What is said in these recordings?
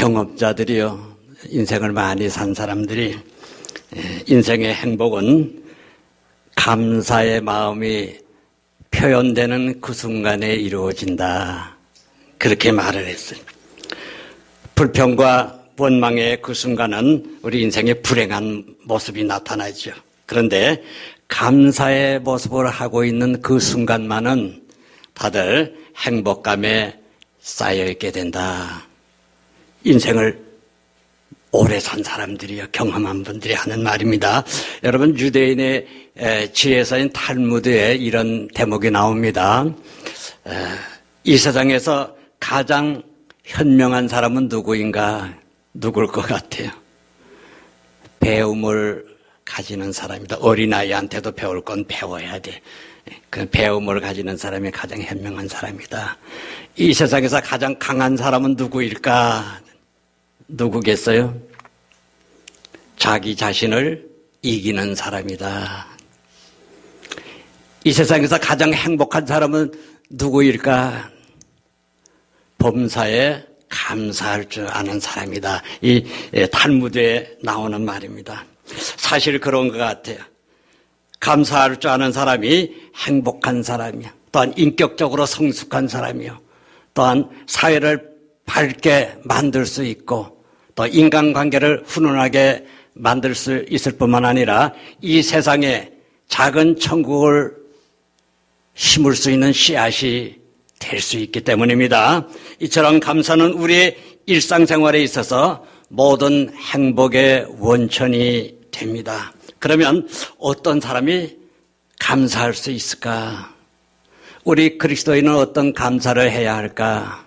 경험자들이요, 인생을 많이 산 사람들이 인생의 행복은 감사의 마음이 표현되는 그 순간에 이루어진다, 그렇게 말을 했어요. 불평과 원망의 그 순간은 우리 인생의 불행한 모습이 나타나죠. 그런데 감사의 모습을 하고 있는 그 순간만은 다들 행복감에 쌓여있게 된다. 인생을 오래 산 사람들이요, 경험한 분들이 하는 말입니다. 여러분, 유대인의 지혜서인 탈무드에 이런 대목이 나옵니다. 이 세상에서 가장 현명한 사람은 누구인가? 누굴 것 같아요? 배움을 가지는 사람이다. 어린아이한테도 배울 건 배워야 돼. 그 배움을 가지는 사람이 가장 현명한 사람이다. 이 세상에서 가장 강한 사람은 누구일까? 누구겠어요? 자기 자신을 이기는 사람이다. 이 세상에서 가장 행복한 사람은 누구일까? 범사에 감사할 줄 아는 사람이다. 이 탈무드에 나오는 말입니다. 사실 그런 것 같아요. 감사할 줄 아는 사람이 행복한 사람이야. 또한 인격적으로 성숙한 사람이요. 또한 사회를 밝게 만들 수 있고 또 인간관계를 훈훈하게 만들 수 있을 뿐만 아니라 이 세상에 작은 천국을 심을 수 있는 씨앗이 될 수 있기 때문입니다. 이처럼 감사는 우리의 일상생활에 있어서 모든 행복의 원천이 됩니다. 그러면 어떤 사람이 감사할 수 있을까? 우리 그리스도인은 어떤 감사를 해야 할까?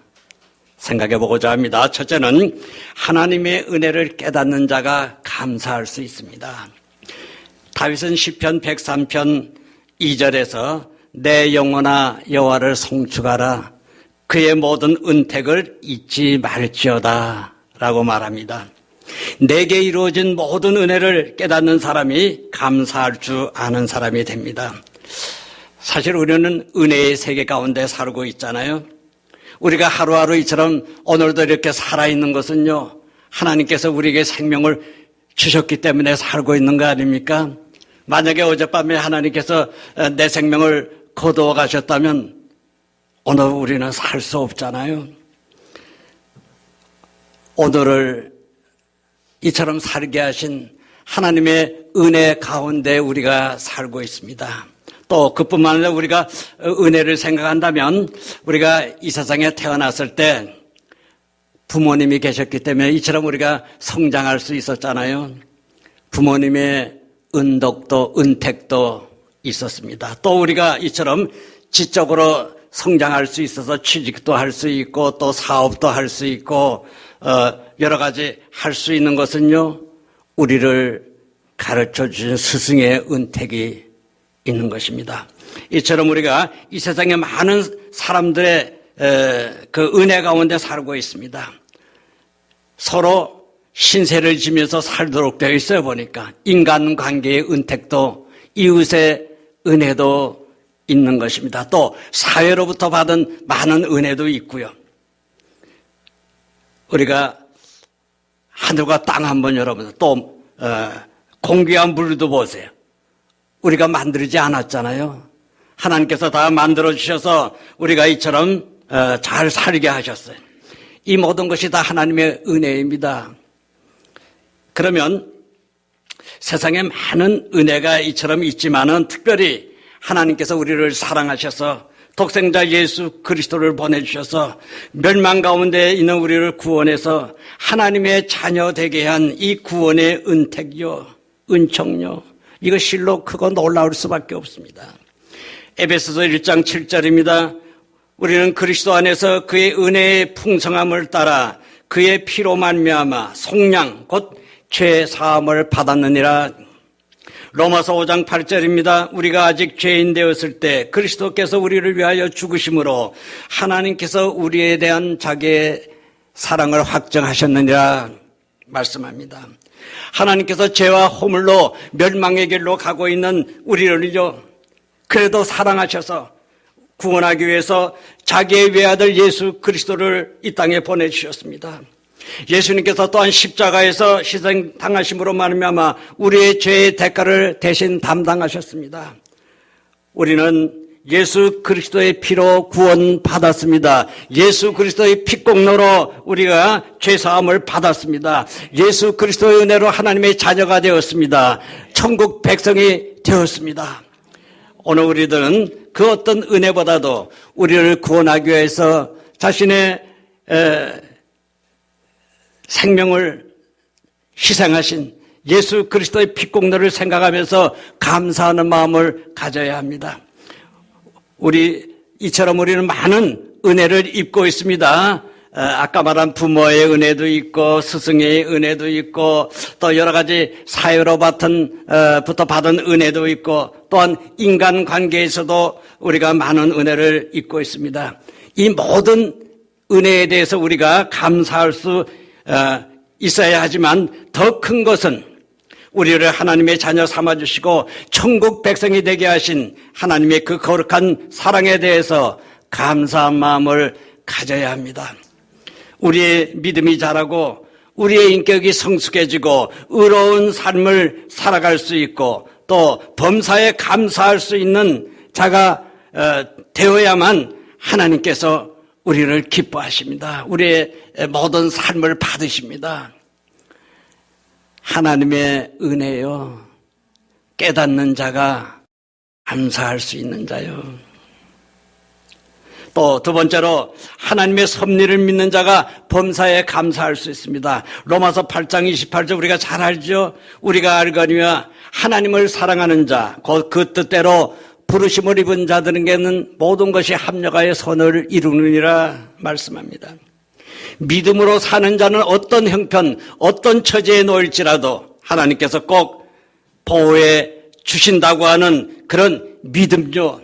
생각해 보고자 합니다. 첫째는 하나님의 은혜를 깨닫는 자가 감사할 수 있습니다. 다윗은 시편 103편 2절에서 내 영혼아 여호와를 송축하라, 그의 모든 은택을 잊지 말지어다 라고 말합니다. 내게 이루어진 모든 은혜를 깨닫는 사람이 감사할 줄 아는 사람이 됩니다. 사실 우리는 은혜의 세계 가운데 살고 있잖아요. 우리가 하루하루 이처럼 오늘도 이렇게 살아있는 것은요, 하나님께서 우리에게 생명을 주셨기 때문에 살고 있는 거 아닙니까? 만약에 어젯밤에 하나님께서 내 생명을 거두어 가셨다면 오늘 우리는 살 수 없잖아요. 오늘을 이처럼 살게 하신 하나님의 은혜 가운데 우리가 살고 있습니다. 또 그뿐만 아니라 우리가 은혜를 생각한다면 우리가 이 세상에 태어났을 때 부모님이 계셨기 때문에 이처럼 우리가 성장할 수 있었잖아요. 부모님의 은덕도 은택도 있었습니다. 또 우리가 이처럼 지적으로 성장할 수 있어서 취직도 할 수 있고 또 사업도 할 수 있고 여러 가지 할 수 있는 것은요, 우리를 가르쳐 주신 스승의 은택이 있는 것입니다. 이처럼 우리가 이 세상에 많은 사람들의 그 은혜 가운데 살고 있습니다. 서로 신세를 지면서 살도록 되어 있어요. 보니까 인간관계의 은택도 이웃의 은혜도 있는 것입니다. 또 사회로부터 받은 많은 은혜도 있고요. 우리가 하늘과 땅 한번 여러분, 또 공기와 물도 보세요. 우리가 만들지 않았잖아요. 하나님께서 다 만들어주셔서 우리가 이처럼 잘 살게 하셨어요. 이 모든 것이 다 하나님의 은혜입니다. 그러면 세상에 많은 은혜가 이처럼 있지만은 특별히 하나님께서 우리를 사랑하셔서 독생자 예수 그리스도를 보내주셔서 멸망 가운데 있는 우리를 구원해서 하나님의 자녀 되게 한 이 구원의 은택요, 은총요, 이거 실로 크고 놀라울 수밖에 없습니다. 에베소서 1장 7절입니다. 우리는 그리스도 안에서 그의 은혜의 풍성함을 따라 그의 피로 말미암아 속량 곧 죄 사함을 받았느니라. 로마서 5장 8절입니다. 우리가 아직 죄인 되었을 때 그리스도께서 우리를 위하여 죽으심으로 하나님께서 우리에 대한 자기의 사랑을 확정하셨느니라 말씀합니다. 하나님께서 죄와 허물로 멸망의 길로 가고 있는 우리를요, 그래도 사랑하셔서 구원하기 위해서 자기의 외아들 예수 그리스도를 이 땅에 보내주셨습니다. 예수님께서 또한 십자가에서 희생당하심으로 말미암아 우리의 죄의 대가를 대신 담당하셨습니다. 우리는 예수 그리스도의 피로 구원받았습니다. 예수 그리스도의 피공로로 우리가 죄사함을 받았습니다. 예수 그리스도의 은혜로 하나님의 자녀가 되었습니다. 천국 백성이 되었습니다. 오늘 우리들은 그 어떤 은혜보다도 우리를 구원하기 위해서 자신의 생명을 희생하신 예수 그리스도의 피공로를 생각하면서 감사하는 마음을 가져야 합니다. 이처럼 우리는 많은 은혜를 입고 있습니다. 아까 말한 부모의 은혜도 있고 스승의 은혜도 있고 또 여러 가지 사회로부터 받은 은혜도 있고 또한 인간관계에서도 우리가 많은 은혜를 입고 있습니다. 이 모든 은혜에 대해서 우리가 감사할 수 있어야 하지만 더 큰 것은 우리를 하나님의 자녀 삼아주시고 천국 백성이 되게 하신 하나님의 그 거룩한 사랑에 대해서 감사한 마음을 가져야 합니다. 우리의 믿음이 자라고 우리의 인격이 성숙해지고 의로운 삶을 살아갈 수 있고 또 범사에 감사할 수 있는 자가 되어야만 하나님께서 우리를 기뻐하십니다. 우리의 모든 삶을 받으십니다. 하나님의 은혜요. 깨닫는 자가 감사할 수 있는 자요. 또 두 번째로 하나님의 섭리를 믿는 자가 범사에 감사할 수 있습니다. 로마서 8장 28절 우리가 잘 알죠. 우리가 알거니와 하나님을 사랑하는 자, 그 뜻대로 부르심을 입은 자들에게는 모든 것이 합력하여 선을 이루느니라 말씀합니다. 믿음으로 사는 자는 어떤 형편, 어떤 처지에 놓일지라도 하나님께서 꼭 보호해 주신다고 하는 그런 믿음요.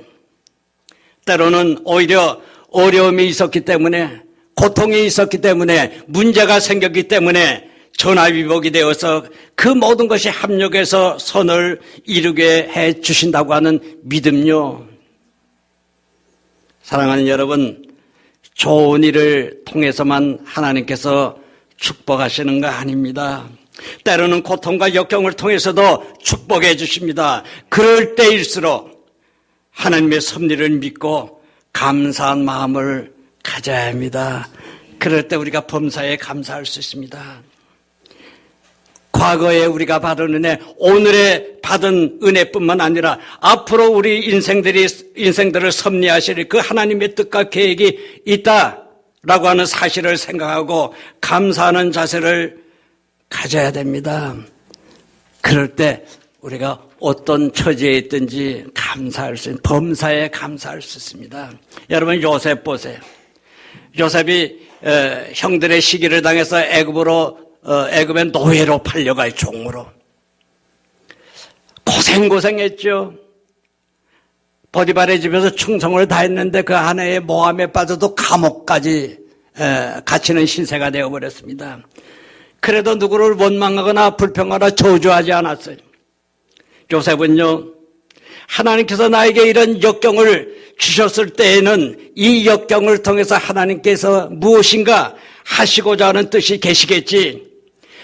때로는 오히려 어려움이 있었기 때문에, 고통이 있었기 때문에, 문제가 생겼기 때문에 전화위복이 되어서 그 모든 것이 합력해서 선을 이루게 해 주신다고 하는 믿음요. 사랑하는 여러분, 좋은 일을 통해서만 하나님께서 축복하시는 거 아닙니다. 때로는 고통과 역경을 통해서도 축복해 주십니다. 그럴 때일수록 하나님의 섭리를 믿고 감사한 마음을 가져야 합니다. 그럴 때 우리가 범사에 감사할 수 있습니다. 과거에 우리가 받은 은혜, 오늘에 받은 은혜뿐만 아니라 앞으로 우리 인생들을 섭리하실 그 하나님의 뜻과 계획이 있다라고 하는 사실을 생각하고 감사하는 자세를 가져야 됩니다. 그럴 때 우리가 어떤 처지에 있든지 감사할 수 있는, 범사에 감사할 수 있습니다. 여러분 요셉 보세요. 요셉이 형들의 시기를 당해서 애굽의 노예로 팔려가요. 종으로. 고생했죠. 보디발의 집에서 충성을 다했는데 그 아내의 모함에 빠져도 감옥까지 갇히는 신세가 되어버렸습니다. 그래도 누구를 원망하거나 불평하거나 저주하지 않았어요. 요셉은요, 하나님께서 나에게 이런 역경을 주셨을 때에는 이 역경을 통해서 하나님께서 무엇인가 하시고자 하는 뜻이 계시겠지,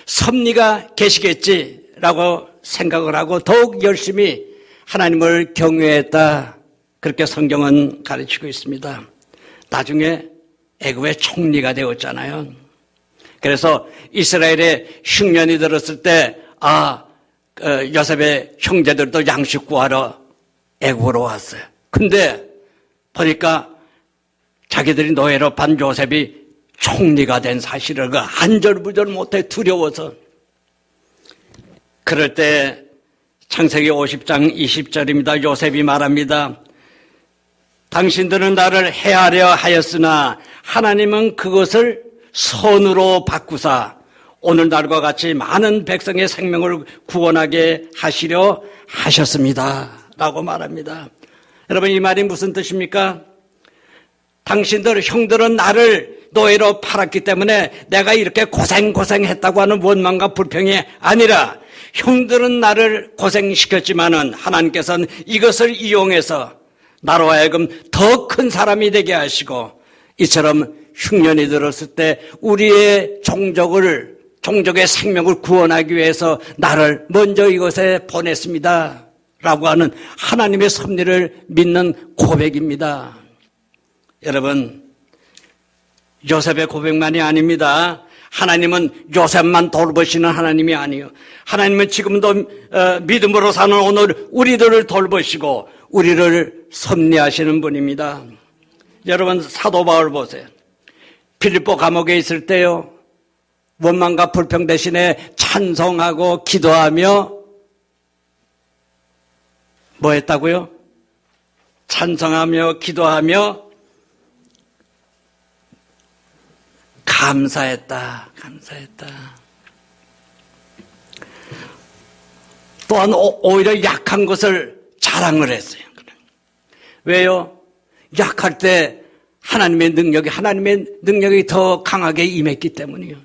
섭리가 계시겠지라고 생각을 하고 더욱 열심히 하나님을 경외했다. 그렇게 성경은 가르치고 있습니다. 나중에 애굽의 총리가 되었잖아요. 그래서 이스라엘의 흉년이 들었을 때 요셉의 형제들도 양식 구하러 애굽으로 왔어요. 근데 보니까 자기들이 노예로 판 요셉이 총리가 된 사실을 안절부절 못해 두려워서. 그럴 때 창세기 50장 20절입니다. 요셉이 말합니다. 당신들은 나를 해하려 하였으나 하나님은 그것을 선으로 바꾸사 오늘날과 같이 많은 백성의 생명을 구원하게 하시려 하셨습니다. 라고 말합니다. 여러분, 이 말이 무슨 뜻입니까? 형들은 나를 노예로 팔았기 때문에 내가 이렇게 고생했다고 하는 원망과 불평이 아니라, 형들은 나를 고생시켰지만은 하나님께서는 이것을 이용해서 나로 하여금 더 큰 사람이 되게 하시고 이처럼 흉년이 들었을 때 우리의 종족의 생명을 구원하기 위해서 나를 먼저 이곳에 보냈습니다. 라고 하는 하나님의 섭리를 믿는 고백입니다. 여러분, 요셉의 고백만이 아닙니다. 하나님은 요셉만 돌보시는 하나님이 아니에요. 하나님은 지금도 믿음으로 사는 오늘 우리들을 돌보시고 우리를 섭리하시는 분입니다. 여러분, 사도 바울 보세요. 빌립보 감옥에 있을 때요, 원망과 불평 대신에 찬송하고 기도하며 뭐 했다고요? 찬송하며 기도하며 감사했다. 또한 오히려 약한 것을 자랑을 했어요. 왜요? 약할 때 하나님의 능력이 더 강하게 임했기 때문이요.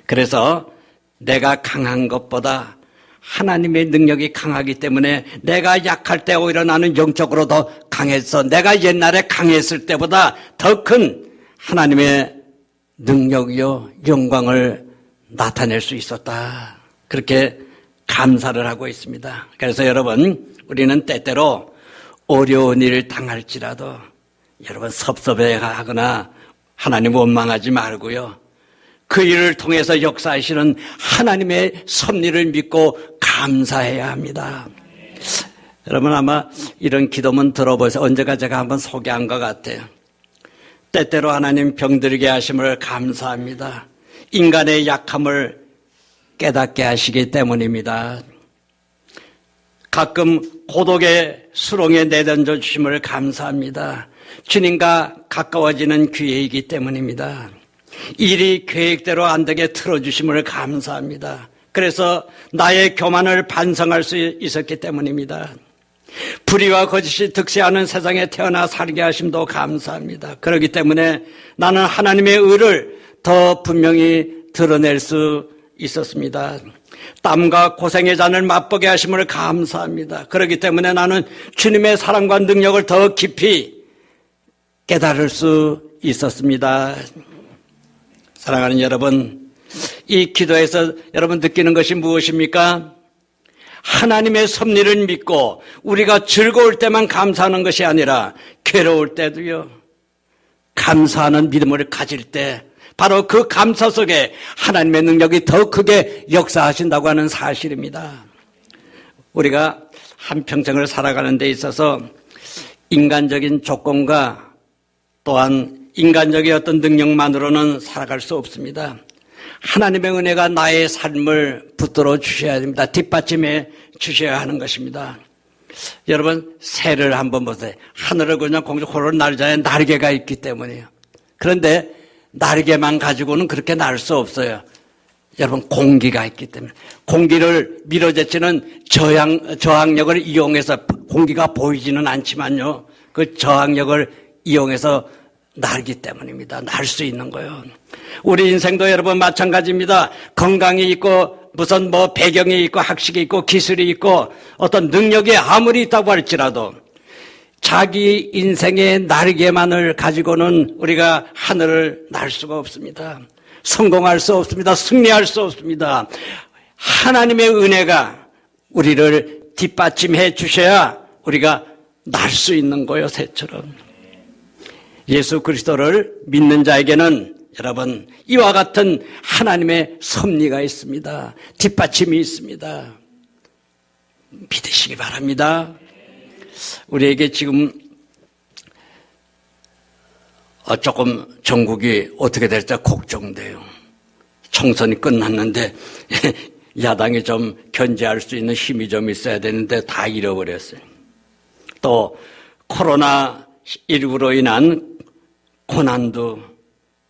그래서 내가 강한 것보다 하나님의 능력이 강하기 때문에 내가 약할 때 오히려 나는 영적으로 더 강했어. 내가 옛날에 강했을 때보다 더 큰 하나님의 능력이요, 영광을 나타낼 수 있었다. 그렇게 감사를 하고 있습니다. 그래서 여러분, 우리는 때때로 어려운 일을 당할지라도 여러분 섭섭해하거나 하나님 원망하지 말고요. 그 일을 통해서 역사하시는 하나님의 섭리를 믿고 감사해야 합니다. 여러분 아마 이런 기도문 들어보세요. 언제가 제가 한번 소개한 것 같아요. 때때로 하나님 병들게 하심을 감사합니다. 인간의 약함을 깨닫게 하시기 때문입니다. 가끔 고독의 수렁에 내던져 주심을 감사합니다. 주님과 가까워지는 기회이기 때문입니다. 일이 계획대로 안 되게 틀어주심을 감사합니다. 그래서 나의 교만을 반성할 수 있었기 때문입니다. 불의와 거짓이 득세하는 세상에 태어나 살게 하심도 감사합니다. 그렇기 때문에 나는 하나님의 의를 더 분명히 드러낼 수 있었습니다. 땀과 고생의 잔을 맛보게 하심을 감사합니다. 그렇기 때문에 나는 주님의 사랑과 능력을 더 깊이 깨달을 수 있었습니다. 사랑하는 여러분, 이 기도에서 여러분 느끼는 것이 무엇입니까? 하나님의 섭리를 믿고 우리가 즐거울 때만 감사하는 것이 아니라 괴로울 때도요, 감사하는 믿음을 가질 때 바로 그 감사 속에 하나님의 능력이 더 크게 역사하신다고 하는 사실입니다. 우리가 한평생을 살아가는 데 있어서 인간적인 조건과 또한 인간적인 어떤 능력만으로는 살아갈 수 없습니다. 하나님의 은혜가 나의 삶을 붙들어 주셔야 됩니다. 뒷받침해 주셔야 하는 것입니다. 여러분, 새를 한번 보세요. 하늘을 그냥 공중호를 날자에 날개가 있기 때문이에요. 그런데 날개만 가지고는 그렇게 날 수 없어요. 여러분, 공기가 있기 때문에. 공기를 밀어제치는 저항력을 이용해서, 공기가 보이지는 않지만요, 그 저항력을 이용해서 날기 때문입니다. 날 수 있는 거예요. 우리 인생도 여러분 마찬가지입니다. 건강이 있고 무슨 배경이 있고 학식이 있고 기술이 있고 어떤 능력이 아무리 있다고 할지라도 자기 인생의 날개만을 가지고는 우리가 하늘을 날 수가 없습니다. 성공할 수 없습니다. 승리할 수 없습니다. 하나님의 은혜가 우리를 뒷받침해 주셔야 우리가 날 수 있는 거예요, 새처럼. 예수 그리스도를 믿는 자에게는 여러분 이와 같은 하나님의 섭리가 있습니다. 뒷받침이 있습니다. 믿으시기 바랍니다. 우리에게 지금 조금 전국이 어떻게 될지 걱정돼요. 총선이 끝났는데 야당이 좀 견제할 수 있는 힘이 좀 있어야 되는데 다 잃어버렸어요. 또 코로나19로 인한 고난도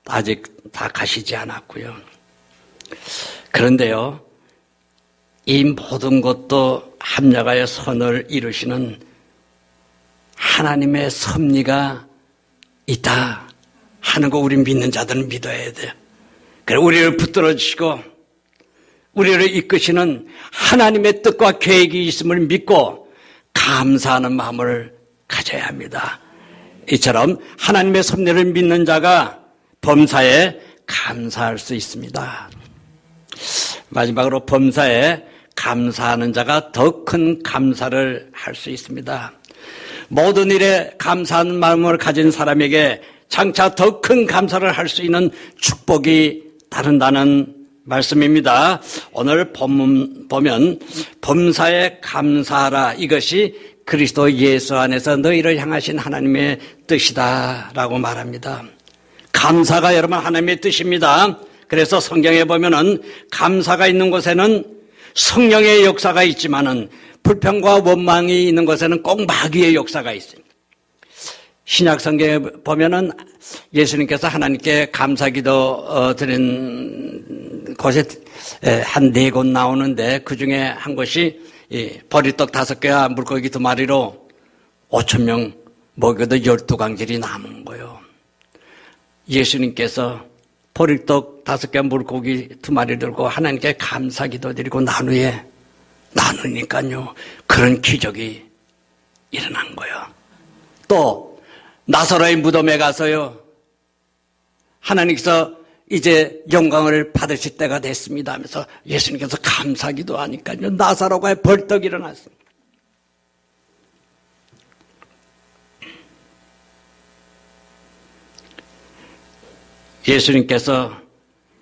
아직 다 가시지 않았고요. 그런데요, 이 모든 것도 합력하여 선을 이루시는 하나님의 섭리가 있다 하는 거 우리 믿는 자들은 믿어야 돼요. 그래, 우리를 붙들어 주시고 우리를 이끄시는 하나님의 뜻과 계획이 있음을 믿고 감사하는 마음을 가져야 합니다. 이처럼 하나님의 섭리를 믿는 자가 범사에 감사할 수 있습니다. 마지막으로 범사에 감사하는 자가 더 큰 감사를 할 수 있습니다. 모든 일에 감사하는 마음을 가진 사람에게 장차 더 큰 감사를 할 수 있는 축복이 따른다는 말씀입니다. 오늘 본문 보면 범사에 감사하라, 이것이 그리스도 예수 안에서 너희를 향하신 하나님의 뜻이다라고 말합니다. 감사가 여러분 하나님의 뜻입니다. 그래서 성경에 보면은 감사가 있는 곳에는 성령의 역사가 있지만은 불평과 원망이 있는 곳에는 꼭 마귀의 역사가 있습니다. 신약 성경에 보면은 예수님께서 하나님께 감사기도 드린 곳에 한 4곳 나오는데 그 중에 한 곳이 보리떡 5개와 물고기 2마리로 5,000명 먹여도 12광질이 남은 거예요. 예수님께서 보리떡 5개 물고기 2마리 들고 하나님께 감사기도 드리고 나누니까요, 그런 기적이 일어난 거예요. 또 나사로의 무덤에 가서요, 하나님께서 이제 영광을 받으실 때가 됐습니다 하면서 예수님께서 감사기도 하니까요, 나사로가 벌떡 일어났습니다. 예수님께서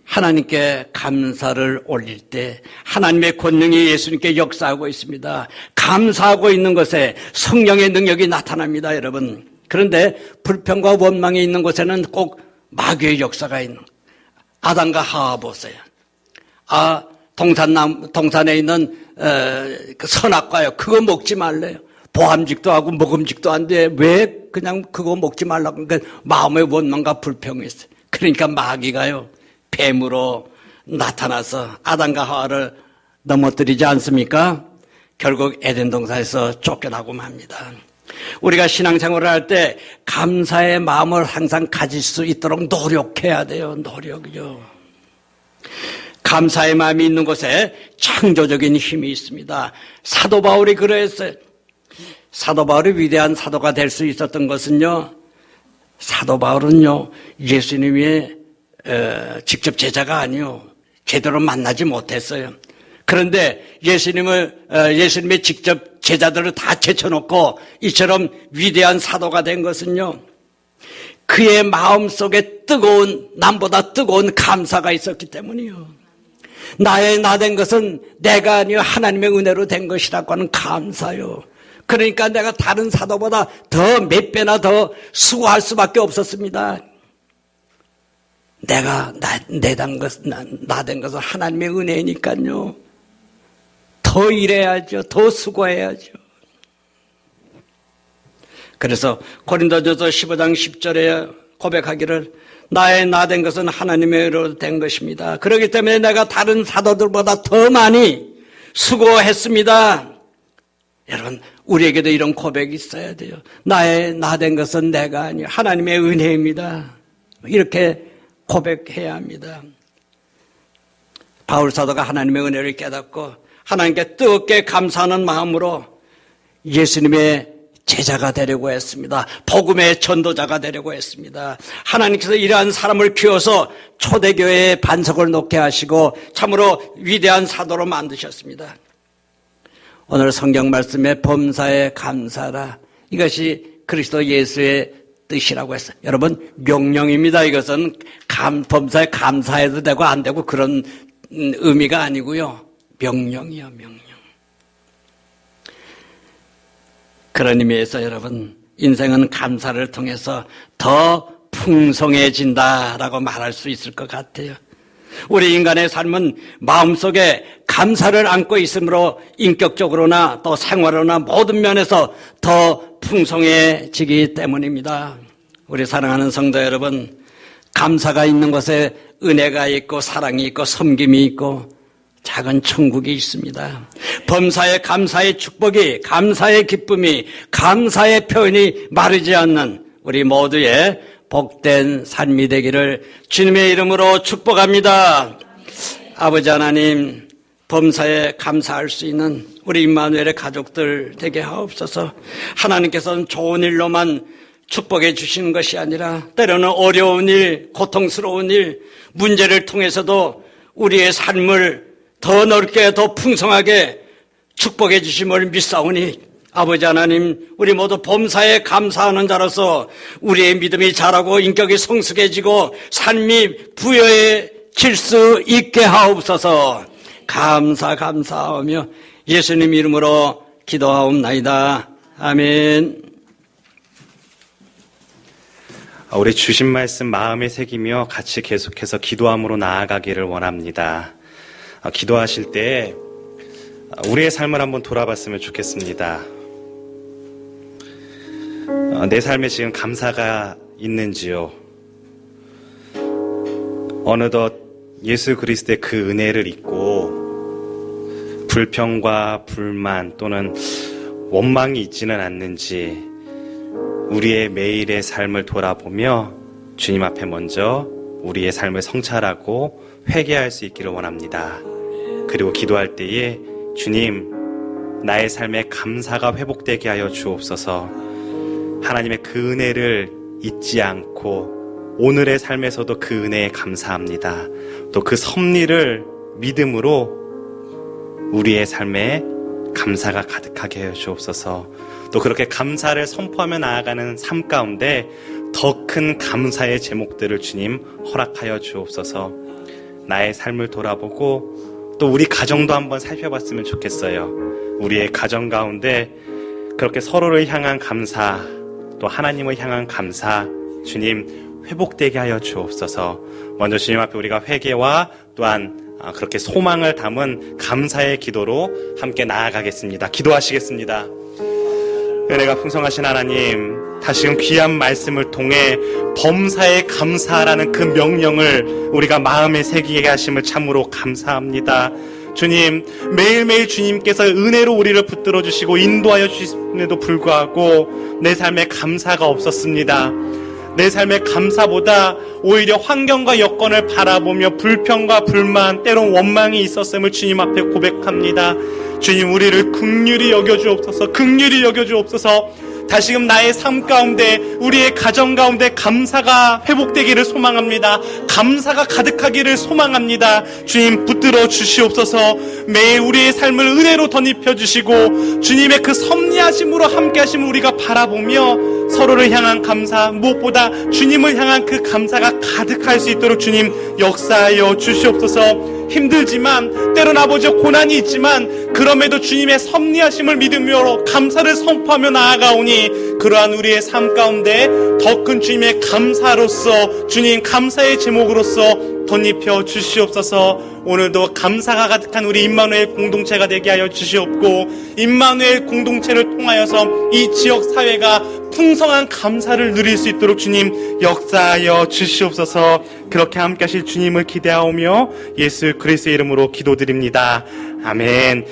하나님께 감사를 올릴 때 하나님의 권능이 예수님께 역사하고 있습니다. 감사하고 있는 것에 성령의 능력이 나타납니다, 여러분. 그런데 불평과 원망이 있는 곳에는 꼭 마귀의 역사가 있는, 아담과 하와 보세요. 동산에 있는 그 선악과요, 그거 먹지 말래요. 보암직도 하고 먹음직도 안 돼. 왜 그냥 그거 먹지 말라고? 그러니까 마음의 원망과 불평이 있어요. 그러니까 마귀가요, 뱀으로 나타나서 아담과 하와를 넘어뜨리지 않습니까? 결국 에덴 동산에서 쫓겨나고 맙니다. 우리가 신앙생활을 할 때 감사의 마음을 항상 가질 수 있도록 노력해야 돼요. 노력이요. 감사의 마음이 있는 곳에 창조적인 힘이 있습니다. 사도 바울이 그랬어요. 사도 바울이 위대한 사도가 될 수 있었던 것은요, 사도 바울은요, 예수님의 직접 제자가 아니요, 제대로 만나지 못했어요. 그런데 예수님의 직접 제자들을 다 제쳐놓고 이처럼 위대한 사도가 된 것은요, 그의 마음속에 남보다 뜨거운 감사가 있었기 때문이요. 나 된 것은 내가 아니요, 하나님의 은혜로 된 것이라고 하는 감사요. 그러니까 내가 다른 사도보다 더 몇 배나 더 수고할 수밖에 없었습니다. 내가 나 된 것은 하나님의 은혜니까요. 더 일해야죠. 더 수고해야죠. 그래서 고린도전서 15장 10절에 고백하기를, 나 된 것은 하나님의 은혜로 된 것입니다. 그렇기 때문에 내가 다른 사도들보다 더 많이 수고했습니다. 여러분, 우리에게도 이런 고백이 있어야 돼요. 나 된 것은 내가 아니요, 하나님의 은혜입니다. 이렇게 고백해야 합니다. 바울 사도가 하나님의 은혜를 깨닫고 하나님께 뜨겁게 감사하는 마음으로 예수님의 제자가 되려고 했습니다. 복음의 전도자가 되려고 했습니다. 하나님께서 이러한 사람을 키워서 초대교회에 반석을 놓게 하시고 참으로 위대한 사도로 만드셨습니다. 오늘 성경 말씀에 범사에 감사라, 이것이 그리스도 예수의 뜻이라고 했어요. 여러분, 명령입니다. 이것은 범사에 감사해도 되고 안 되고 그런 의미가 아니고요, 명령이요, 명령. 그런 의미에서 여러분, 인생은 감사를 통해서 더 풍성해진다라고 말할 수 있을 것 같아요. 우리 인간의 삶은 마음속에 감사를 안고 있으므로 인격적으로나 또 생활로나 모든 면에서 더 풍성해지기 때문입니다. 우리 사랑하는 성도 여러분, 감사가 있는 곳에 은혜가 있고 사랑이 있고 섬김이 있고 작은 천국이 있습니다. 범사에 감사의 축복이, 감사의 기쁨이, 감사의 표현이 마르지 않는 우리 모두의 복된 삶이 되기를 주님의 이름으로 축복합니다. 아버지 하나님, 범사에 감사할 수 있는 우리 임마누엘의 가족들 되게 하옵소서. 하나님께서는 좋은 일로만 축복해 주시는 것이 아니라 때로는 어려운 일, 고통스러운 일, 문제를 통해서도 우리의 삶을 더 넓게 더 풍성하게 축복해 주심을 믿사오니 아버지 하나님, 우리 모두 범사에 감사하는 자로서 우리의 믿음이 자라고 인격이 성숙해지고 삶이 부여해질 수 있게 하옵소서. 감사하며 예수님 이름으로 기도하옵나이다. 아멘. 우리 주신 말씀 마음에 새기며 같이 계속해서 기도함으로 나아가기를 원합니다. 기도하실 때 우리의 삶을 한번 돌아봤으면 좋겠습니다. 내 삶에 지금 감사가 있는지요? 어느덧 예수 그리스도의 그 은혜를 잊고 불평과 불만 또는 원망이 있지는 않는지 우리의 매일의 삶을 돌아보며 주님 앞에 먼저 우리의 삶을 성찰하고 회개할 수 있기를 원합니다. 그리고 기도할 때에 주님, 나의 삶에 감사가 회복되게 하여 주옵소서. 하나님의 그 은혜를 잊지 않고 오늘의 삶에서도 그 은혜에 감사합니다. 또 그 섭리를 믿음으로 우리의 삶에 감사가 가득하게 하여 주옵소서. 또 그렇게 감사를 선포하며 나아가는 삶 가운데 더 큰 감사의 제목들을 주님 허락하여 주옵소서. 나의 삶을 돌아보고 또 우리 가정도 한번 살펴봤으면 좋겠어요. 우리의 가정 가운데 그렇게 서로를 향한 감사, 또 하나님을 향한 감사, 주님 회복되게 하여 주옵소서. 먼저 주님 앞에 우리가 회개와 또한 그렇게 소망을 담은 감사의 기도로 함께 나아가겠습니다. 기도하시겠습니다. 은혜가 풍성하신 하나님, 다시금 귀한 말씀을 통해 범사에 감사하라는 그 명령을 우리가 마음에 새기게 하심을 참으로 감사합니다. 주님, 매일매일 주님께서 은혜로 우리를 붙들어 주시고 인도하여 주심에도 불구하고 내 삶에 감사가 없었습니다. 내 삶의 감사보다 오히려 환경과 여건을 바라보며 불평과 불만, 때론 원망이 있었음을 주님 앞에 고백합니다. 주님, 우리를 긍휼히 여겨주옵소서. 긍휼히 여겨주옵소서. 다시금 나의 삶 가운데, 우리의 가정 가운데 감사가 회복되기를 소망합니다. 감사가 가득하기를 소망합니다. 주님, 붙들어 주시옵소서. 매일 우리의 삶을 은혜로 덧입혀 주시고 주님의 그 섭리하심으로 함께 하심을 우리가 바라보며 서로를 향한 감사, 무엇보다 주님을 향한 그 감사가 가득할 수 있도록 주님 역사하여 주시옵소서. 힘들지만, 때론 아버지 고난이 있지만 그럼에도 주님의 섭리하심을 믿으며 감사를 선포하며 나아가오니 그러한 우리의 삶 가운데 더 큰 주님의 감사로서, 주님 감사의 제목으로서 덧입혀 주시옵소서. 오늘도 감사가 가득한 우리 임마누엘 공동체가 되게 하여 주시옵고, 임마누엘 공동체를 통하여서 이 지역 사회가 풍성한 감사를 누릴 수 있도록 주님 역사하여 주시옵소서. 그렇게 함께 하실 주님을 기대하오며 예수 그리스도의 이름으로 기도드립니다. 아멘.